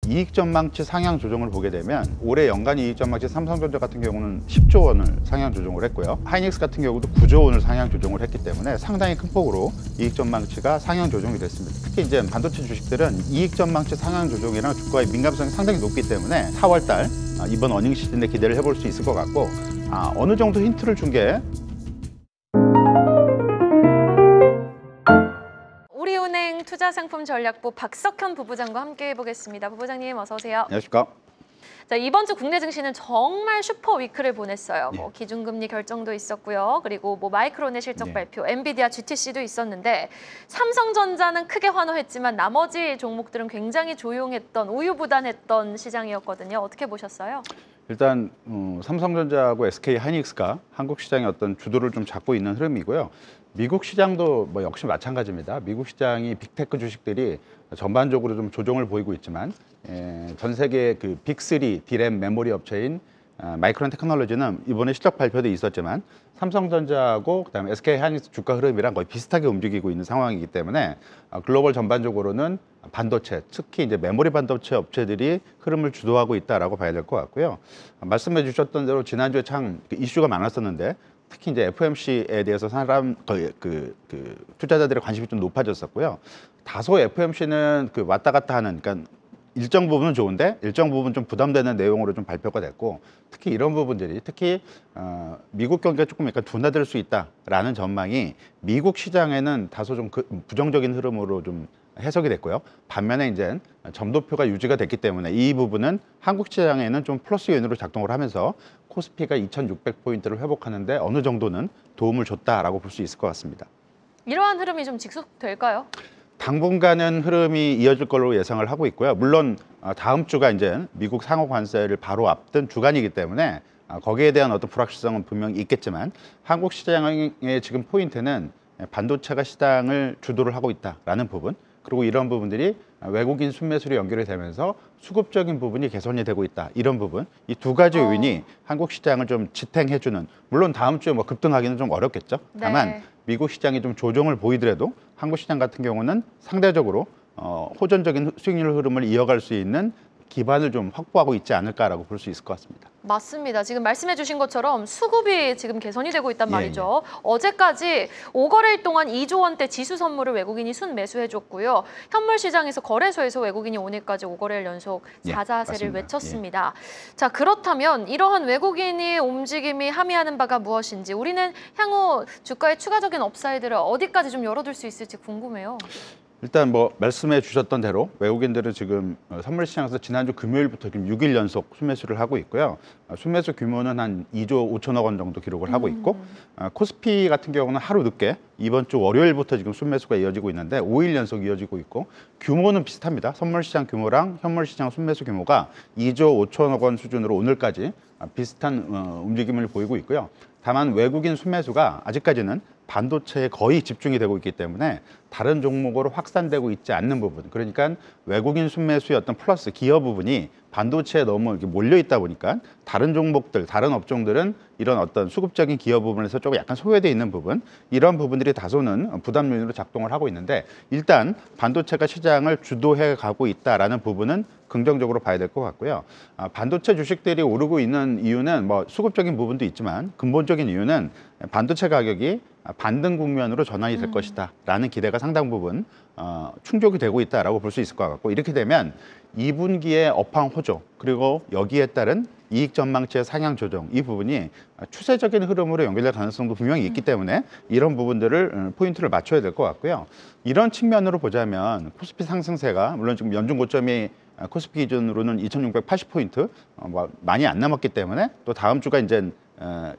이익 전망치 상향 조정을 보게 되면 올해 연간 이익 전망치 삼성전자 같은 경우는 10조 원을 상향 조정을 했고요. 하이닉스 같은 경우도 9조 원을 상향 조정을 했기 때문에 상당히 큰 폭으로 이익 전망치가 상향 조정이 됐습니다. 특히 이제 반도체 주식들은 이익 전망치 상향 조정이랑 주가의 민감성이 상당히 높기 때문에 4월 달 이번 어닝 시즌에 기대를 해볼 수 있을 것 같고, 어느 정도 힌트를 준 게 우리은행 투자상품전략부 박석현 부부장과 함께 해보겠습니다. 부부장님 어서 오세요. 안녕하십니까? 자, 이번 주 국내 증시는 정말 슈퍼 위크를 보냈어요. 예. 뭐 기준금리 결정도 있었고요. 그리고 뭐 마이크론의 실적 예. 발표, 엔비디아, GTC도 있었는데 삼성전자는 크게 환호했지만 나머지 종목들은 굉장히 조용했던, 우유부단했던 시장이었거든요. 어떻게 보셨어요? 일단 삼성전자하고 SK 하이닉스가 한국 시장의 어떤 주도를 좀 잡고 있는 흐름이고요. 미국 시장도 뭐 역시 마찬가지입니다. 미국 시장이 빅테크 주식들이 전반적으로 좀 조정을 보이고 있지만 전 세계 그 빅3 디램 메모리 업체인 마이크론 테크놀로지는 이번에 실적 발표도 있었지만 삼성전자하고 그다음에 SK 하이닉스 주가 흐름이랑 거의 비슷하게 움직이고 있는 상황이기 때문에 글로벌 전반적으로는 반도체, 특히 이제 메모리 반도체 업체들이 흐름을 주도하고 있다라고 봐야 될 것 같고요. 말씀해 주셨던 대로 지난주에 참 이슈가 많았었는데 특히 이제 FOMC에 대해서 투자자들의 관심이 좀 높아졌었고요. 다소 FOMC는 왔다 갔다 하는, 그러니까 일정 부분은 좋은데 일정 부분 좀 부담되는 내용으로 좀 발표가 됐고, 특히 이런 부분들이 특히 미국 경기가 조금 약간 둔화될 수 있다라는 전망이 미국 시장에는 다소 좀 부정적인 흐름으로 좀 해석이 됐고요. 반면에 이제 점도표가 유지가 됐기 때문에 이 부분은 한국 시장에는 좀 플러스 요인으로 작동을 하면서 코스피가 2,600포인트를 회복하는데 어느 정도는 도움을 줬다라고 볼 수 있을 것 같습니다. 이러한 흐름이 좀 지속될까요? 당분간은 흐름이 이어질 걸로 예상을 하고 있고요. 물론 다음 주가 이제 미국 상호 관세를 바로 앞둔 주간이기 때문에 거기에 대한 어떤 불확실성은 분명히 있겠지만 한국 시장의 지금 포인트는 반도체가 시장을 주도를 하고 있다라는 부분, 그리고 이런 부분들이 외국인 순매수로 연결이 되면서 수급적인 부분이 개선이 되고 있다. 이런 부분, 이 두 가지 요인이 한국 시장을 좀 지탱해주는, 물론 다음 주에 뭐 급등하기는 좀 어렵겠죠. 네. 다만 미국 시장이 좀 조정을 보이더라도 한국 시장 같은 경우는 상대적으로 호전적인 수익률 흐름을 이어갈 수 있는 기반을 좀 확보하고 있지 않을까라고 볼 수 있을 것 같습니다. 맞습니다. 지금 말씀해 주신 것처럼 수급이 지금 개선이 되고 있단 예, 말이죠. 어제까지 5거래일 동안 2조 원대 지수 선물을 외국인이 순매수해줬고요. 현물 시장에서 거래소에서 외국인이 오늘까지 5거래일 연속 사자세를 외쳤습니다. 자, 그렇다면 이러한 외국인이 움직임이 함의하는 바가 무엇인지, 우리는 향후 주가의 추가적인 업사이드를 어디까지 좀 열어둘 수 있을지 궁금해요. 일단 뭐 말씀해 주셨던 대로 외국인들은 지금 선물 시장에서 지난주 금요일부터 지금 6일 연속 순매수를 하고 있고요. 순매수 규모는 한 2조 5천억 원 정도 기록을 하고 있고, 코스피 같은 경우는 하루 늦게 이번 주 월요일부터 지금 순매수가 이어지고 있는데 5일 연속 이어지고 있고, 규모는 비슷합니다. 선물 시장 규모랑 현물 시장 순매수 규모가 2조 5천억 원 수준으로 오늘까지 비슷한 움직임을 보이고 있고요. 다만 외국인 순매수가 아직까지는 반도체에 거의 집중이 되고 있기 때문에 다른 종목으로 확산되고 있지 않는 부분, 그러니까 외국인 순매수의 어떤 플러스 기여 부분이 반도체에 너무 이렇게 몰려 있다 보니까 다른 종목들, 다른 업종들은 이런 어떤 수급적인 기여 부분에서 조금 약간 소외되어 있는 부분, 이런 부분들이 다소는 부담 요인으로 작동을 하고 있는데, 일단 반도체가 시장을 주도해 가고 있다라는 부분은 긍정적으로 봐야 될 것 같고요. 반도체 주식들이 오르고 있는 이유는 뭐 수급적인 부분도 있지만 근본적인 이유는 반도체 가격이 반등 국면으로 전환이 될 것이다라는 기대가 상당 부분 충족이 되고 있다라고 볼 수 있을 것 같고, 이렇게 되면 2분기의 업황 호조, 그리고 여기에 따른 이익 전망치의 상향 조정, 이 부분이 추세적인 흐름으로 연결될 가능성도 분명히 있기 때문에 이런 부분들을 포인트를 맞춰야 될 것 같고요. 이런 측면으로 보자면 코스피 상승세가 물론 지금 연중 고점이 코스피 기준으로는 2,680포인트 많이 안 남았기 때문에, 또 다음 주가 이제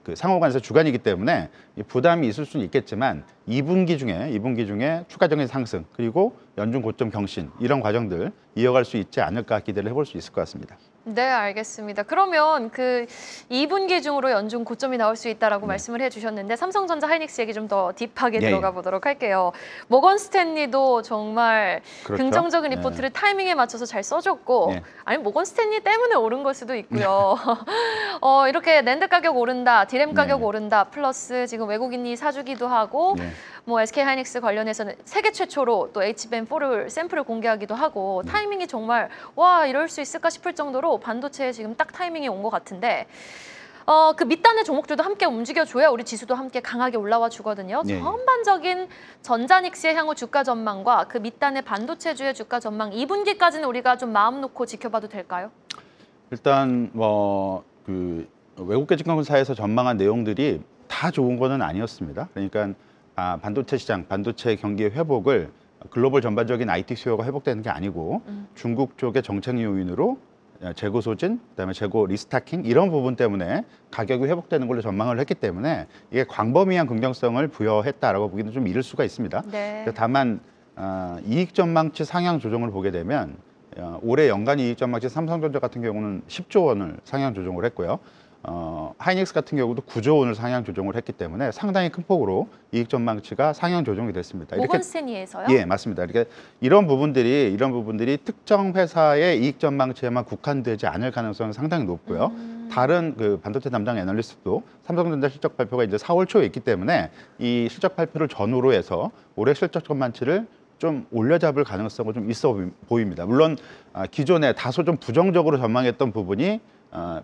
그 상호관세 주간이기 때문에 부담이 있을 수는 있겠지만 2분기 중에 추가적인 상승, 그리고 연중 고점 경신, 이런 과정들 이어갈 수 있지 않을까 기대를 해볼 수 있을 것 같습니다. 네, 알겠습니다. 그러면 그 2분기 중으로 연중 고점이 나올 수 있다라고 말씀을 해주셨는데, 삼성전자 하이닉스 얘기 좀 더 딥하게 들어가 보도록 할게요. 모건 스탠리도 정말 긍정적인 리포트를 타이밍에 맞춰서 잘 써줬고, 아니 모건 스탠리 때문에 오른 걸 수도 있고요. 이렇게 낸드 가격 오른다, 디램 가격 오른다, 플러스 지금 외국인이 사주기도 하고, 뭐 SK 하이닉스 관련해서는 세계 최초로 또 HBM4를 샘플을 공개하기도 하고 타이밍이 정말 와 이럴 수 있을까 싶을 정도로 반도체에 지금 딱 타이밍이 온 것 같은데 그 밑단의 종목들도 함께 움직여줘야 우리 지수도 함께 강하게 올라와 주거든요. 네. 전반적인 전자닉스의 향후 주가 전망과 그 밑단의 반도체주의 주가 전망 2분기까지는 우리가 좀 마음 놓고 지켜봐도 될까요? 일단 그 외국계 증권사에서 전망한 내용들이 다 좋은 거는 아니었습니다. 그러니까 반도체 시장, 반도체 경기의 회복을 글로벌 전반적인 IT 수요가 회복되는 게 아니고 중국 쪽의 정책 요인으로 재고 소진, 그다음에 재고 리스타킹 이런 부분 때문에 가격이 회복되는 걸로 전망을 했기 때문에 이게 광범위한 긍정성을 부여했다라고 보기는 좀 이를 수가 있습니다. 네. 다만 이익 전망치 상향 조정을 보게 되면 올해 연간 이익 전망치 삼성전자 같은 경우는 10조 원을 상향 조정을 했고요. 하이닉스 같은 경우도 9조 원을 상향 조정을 했기 때문에 상당히 큰 폭으로 이익 전망치가 상향 조정이 됐습니다. 모건스탠리에서요? 예, 맞습니다. 그러니까 이런 부분들이 특정 회사의 이익 전망치에만 국한되지 않을 가능성은 상당히 높고요. 다른 그 반도체 담당 애널리스트도 삼성전자 실적 발표가 이제 4월 초에 있기 때문에 이 실적 발표를 전후로 해서 올해 실적 전망치를 좀 올려잡을 가능성은 좀 있어 보입니다. 물론 기존에 다소 좀 부정적으로 전망했던 부분이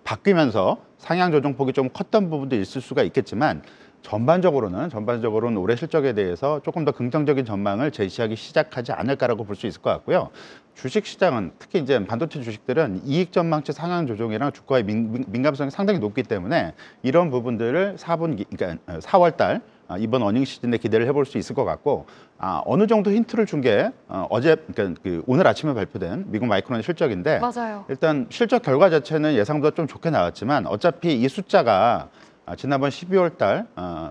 바뀌면서 상향 조정폭이 좀 컸던 부분도 있을 수가 있겠지만 전반적으로는 올해 실적에 대해서 조금 더 긍정적인 전망을 제시하기 시작하지 않을까라고 볼 수 있을 것 같고요. 주식 시장은 특히 이제 반도체 주식들은 이익 전망치 상향 조정이랑 주가의 민감성이 상당히 높기 때문에 이런 부분들을 4분기, 그러니까 4월 달 이번 어닝 시즌에 기대를 해볼 수 있을 것 같고 어느 정도 힌트를 준 게 그러니까 오늘 아침에 발표된 미국 마이크론의 실적인데 맞아요. 일단 실적 결과 자체는 예상보다 좀 좋게 나왔지만 어차피 이 숫자가 지난번 12월 달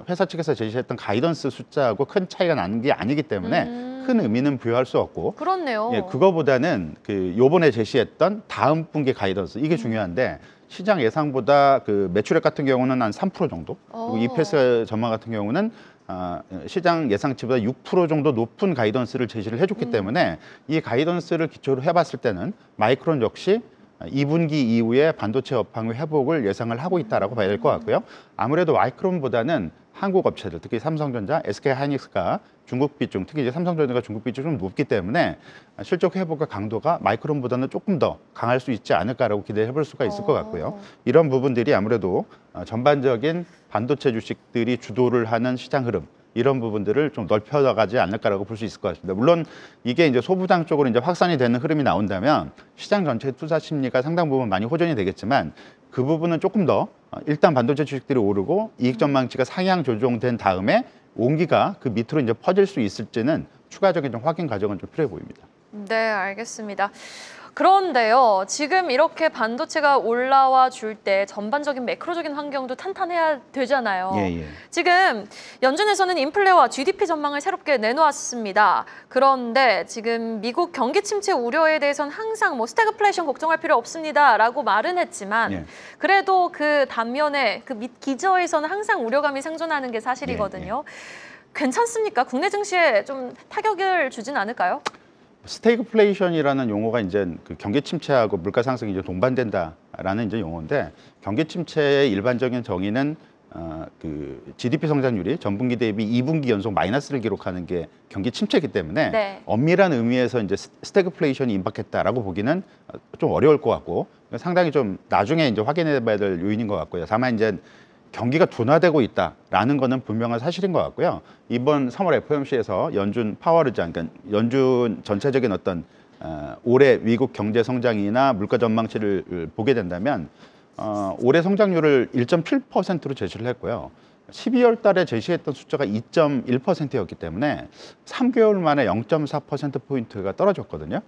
회사 측에서 제시했던 가이던스 숫자하고 큰 차이가 나는 게 아니기 때문에 큰 의미는 부여할 수 없고 그렇네요. 예, 그거보다는 요번에 제시했던 다음 분기 가이던스 이게 중요한데 시장 예상보다 그 매출액 같은 경우는 한 3% 정도 그리고 EPS 전망 같은 경우는 시장 예상치보다 6% 정도 높은 가이던스를 제시를 해줬기 때문에 이 가이던스를 기초로 해봤을 때는 마이크론 역시 2분기 이후에 반도체 업황의 회복을 예상을 하고 있다라고 봐야 될 것 같고요. 아무래도 마이크론보다는 한국 업체들, 특히 삼성전자, SK 하이닉스가 중국 비중, 특히 이제 삼성전자가 중국 비중이 좀 높기 때문에 실적 회복의 강도가 마이크론보다는 조금 더 강할 수 있지 않을까라고 기대해 볼 수가 있을 것 같고요. 이런 부분들이 아무래도 전반적인 반도체 주식들이 주도를 하는 시장 흐름, 이런 부분들을 좀 넓혀가지 않을까라고 볼 수 있을 것 같습니다. 물론 이게 이제 소부장 쪽으로 이제 확산이 되는 흐름이 나온다면 시장 전체 투자 심리가 상당 부분 많이 호전이 되겠지만 그 부분은 조금 더 일단 반도체 주식들이 오르고 이익 전망치가 상향 조정된 다음에 온기가 그 밑으로 이제 퍼질 수 있을지는 추가적인 좀 확인 과정은 좀 필요해 보입니다. 네, 알겠습니다. 그런데요, 지금 이렇게 반도체가 올라와 줄 때 전반적인 매크로적인 환경도 탄탄해야 되잖아요. 예. 지금 연준에서는 인플레와 GDP 전망을 새롭게 내놓았습니다. 그런데 지금 미국 경기 침체 우려에 대해서는 항상 뭐 스태그플레이션 걱정할 필요 없습니다라고 말은 했지만 예. 그래도 그 단면에 그 밑 기저에서는 항상 우려감이 생존하는 게 사실이거든요. 괜찮습니까? 국내 증시에 좀 타격을 주진 않을까요? 스태그플레이션이라는 용어가 이제 그 경기 침체하고 물가 상승이 이제 동반된다라는 이제 용어인데 경기 침체의 일반적인 정의는 그 GDP 성장률이 전분기 대비 2분기 연속 마이너스를 기록하는 게 경기 침체이기 때문에 네. 엄밀한 의미에서 이제 스태그플레이션이 임박했다라고 보기는 좀 어려울 것 같고 상당히 좀 나중에 이제 확인해봐야 될 요인인 것 같고요. 다만 이제 경기가 둔화되고 있다라는 거는 분명한 사실인 것 같고요. 이번 3월 FOMC에서 연준 파월 의장, 그러니까 연준 전체적인 어떤 올해 미국 경제 성장이나 물가 전망치를 보게 된다면 올해 성장률을 1.7%로 제시를 했고요. 12월 달에 제시했던 숫자가 2.1%였기 때문에 3개월 만에 0.4%포인트가 떨어졌거든요.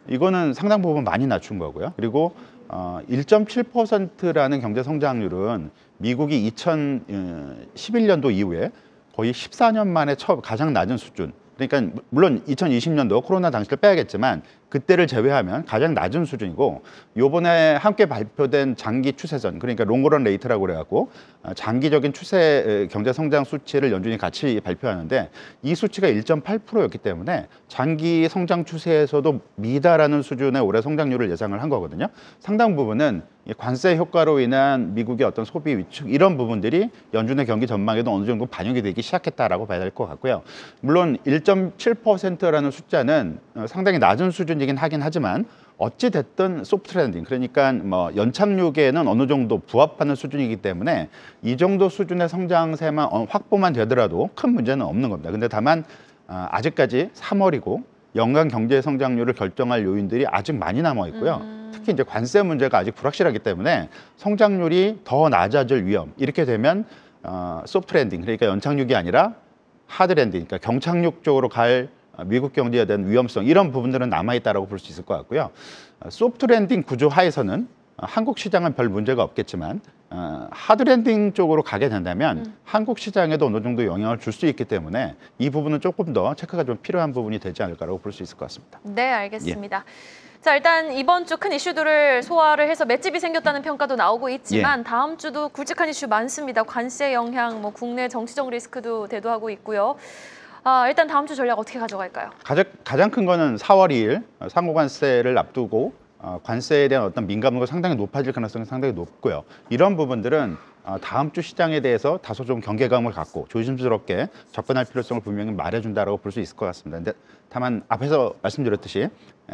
이거는 상당 부분 많이 낮춘 거고요. 그리고 1.7%라는 경제 성장률은 미국이 2011년도 이후에 거의 14년 만에 가장 낮은 수준. 그러니까 물론 2020년도 코로나 당시를 빼야겠지만 그때를 제외하면 가장 낮은 수준이고 요번에 함께 발표된 장기 추세선 그러니까 롱런 레이트라고 그래갖고 장기적인 추세 경제 성장 수치를 연준이 같이 발표하는데 이 수치가 1.8%였기 때문에 장기 성장 추세에서도 미달하는 수준의 올해 성장률을 예상을 한 거거든요. 상당 부분은 이 관세 효과로 인한 미국의 어떤 소비 위축 이런 부분들이 연준의 경기 전망에도 어느 정도 반영이 되기 시작했다라고 봐야 될 것 같고요. 물론 1.7%라는 숫자는 상당히 낮은 수준이긴 하긴 하지만 어찌 됐든 소프트 랜딩, 그러니까 뭐 연착륙에는 어느 정도 부합하는 수준이기 때문에 이 정도 수준의 성장세만 확보만 되더라도 큰 문제는 없는 겁니다. 근데 다만 아직까지 3월이고 연간 경제 성장률을 결정할 요인들이 아직 많이 남아 있고요. 특히 이제 관세 문제가 아직 불확실하기 때문에 성장률이 더 낮아질 위험. 이렇게 되면 소프트 랜딩, 그러니까 연착륙이 아니라 하드 랜딩, 그러니까 경착륙 쪽으로 갈 미국 경제에 대한 위험성, 이런 부분들은 남아있다고 볼 수 있을 것 같고요. 소프트 랜딩 구조 하에서는 한국 시장은 별 문제가 없겠지만 하드 랜딩 쪽으로 가게 된다면 한국 시장에도 어느 정도 영향을 줄 수 있기 때문에 이 부분은 조금 더 체크가 좀 필요한 부분이 되지 않을까라고 볼 수 있을 것 같습니다. 네, 알겠습니다. 자, 일단 이번 주 큰 이슈들을 소화를 해서 맷집이 생겼다는 평가도 나오고 있지만 다음 주도 굵직한 이슈 많습니다. 관세 영향, 뭐 국내 정치적 리스크도 대두하고 있고요. 일단 다음 주 전략 어떻게 가져갈까요? 가장 큰 거는 4월 2일 상호관세를 앞두고 관세에 대한 어떤 민감도가 상당히 높아질 가능성이 상당히 높고요. 이런 부분들은 다음 주 시장에 대해서 다소 좀 경계감을 갖고 조심스럽게 접근할 필요성을 분명히 말해준다라고 볼 수 있을 것 같습니다. 근데 다만 앞에서 말씀드렸듯이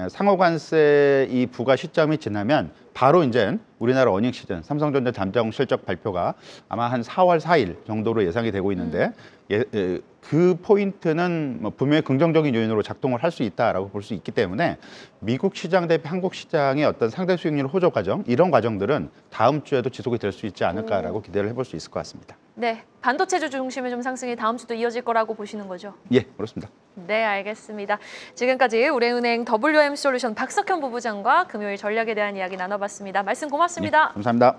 상호관세 이 부과 시점이 지나면 바로 이제 우리나라 어닝 시즌, 삼성전자 잠정 실적 발표가 아마 한 4월 4일 정도로 예상이 되고 있는데 그 포인트는 뭐 분명히 긍정적인 요인으로 작동을 할 수 있다라고 볼 수 있기 때문에 미국 시장 대비 한국 시장의 어떤 상대 수익률 호조 과정, 이런 과정들은 다음 주에도 지속이 될 수 있지 않을까라고 기대를 해볼 수 있을 것 같습니다. 네, 반도체주 중심의 좀 상승이 다음 주도 이어질 거라고 보시는 거죠? 예, 그렇습니다. 네, 알겠습니다. 지금까지 우리은행 WM솔루션 박석현 부부장과 금요일 전략에 대한 이야기 나눠봤습니다. 말씀 고맙습니다. 네, 감사합니다.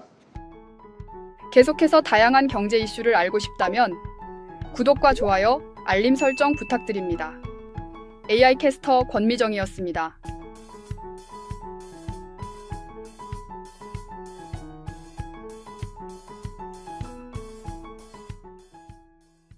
계속해서 다양한 경제 이슈를 알고 싶다면 구독과 좋아요, 알림 설정 부탁드립니다. AI 캐스터 권미정이었습니다.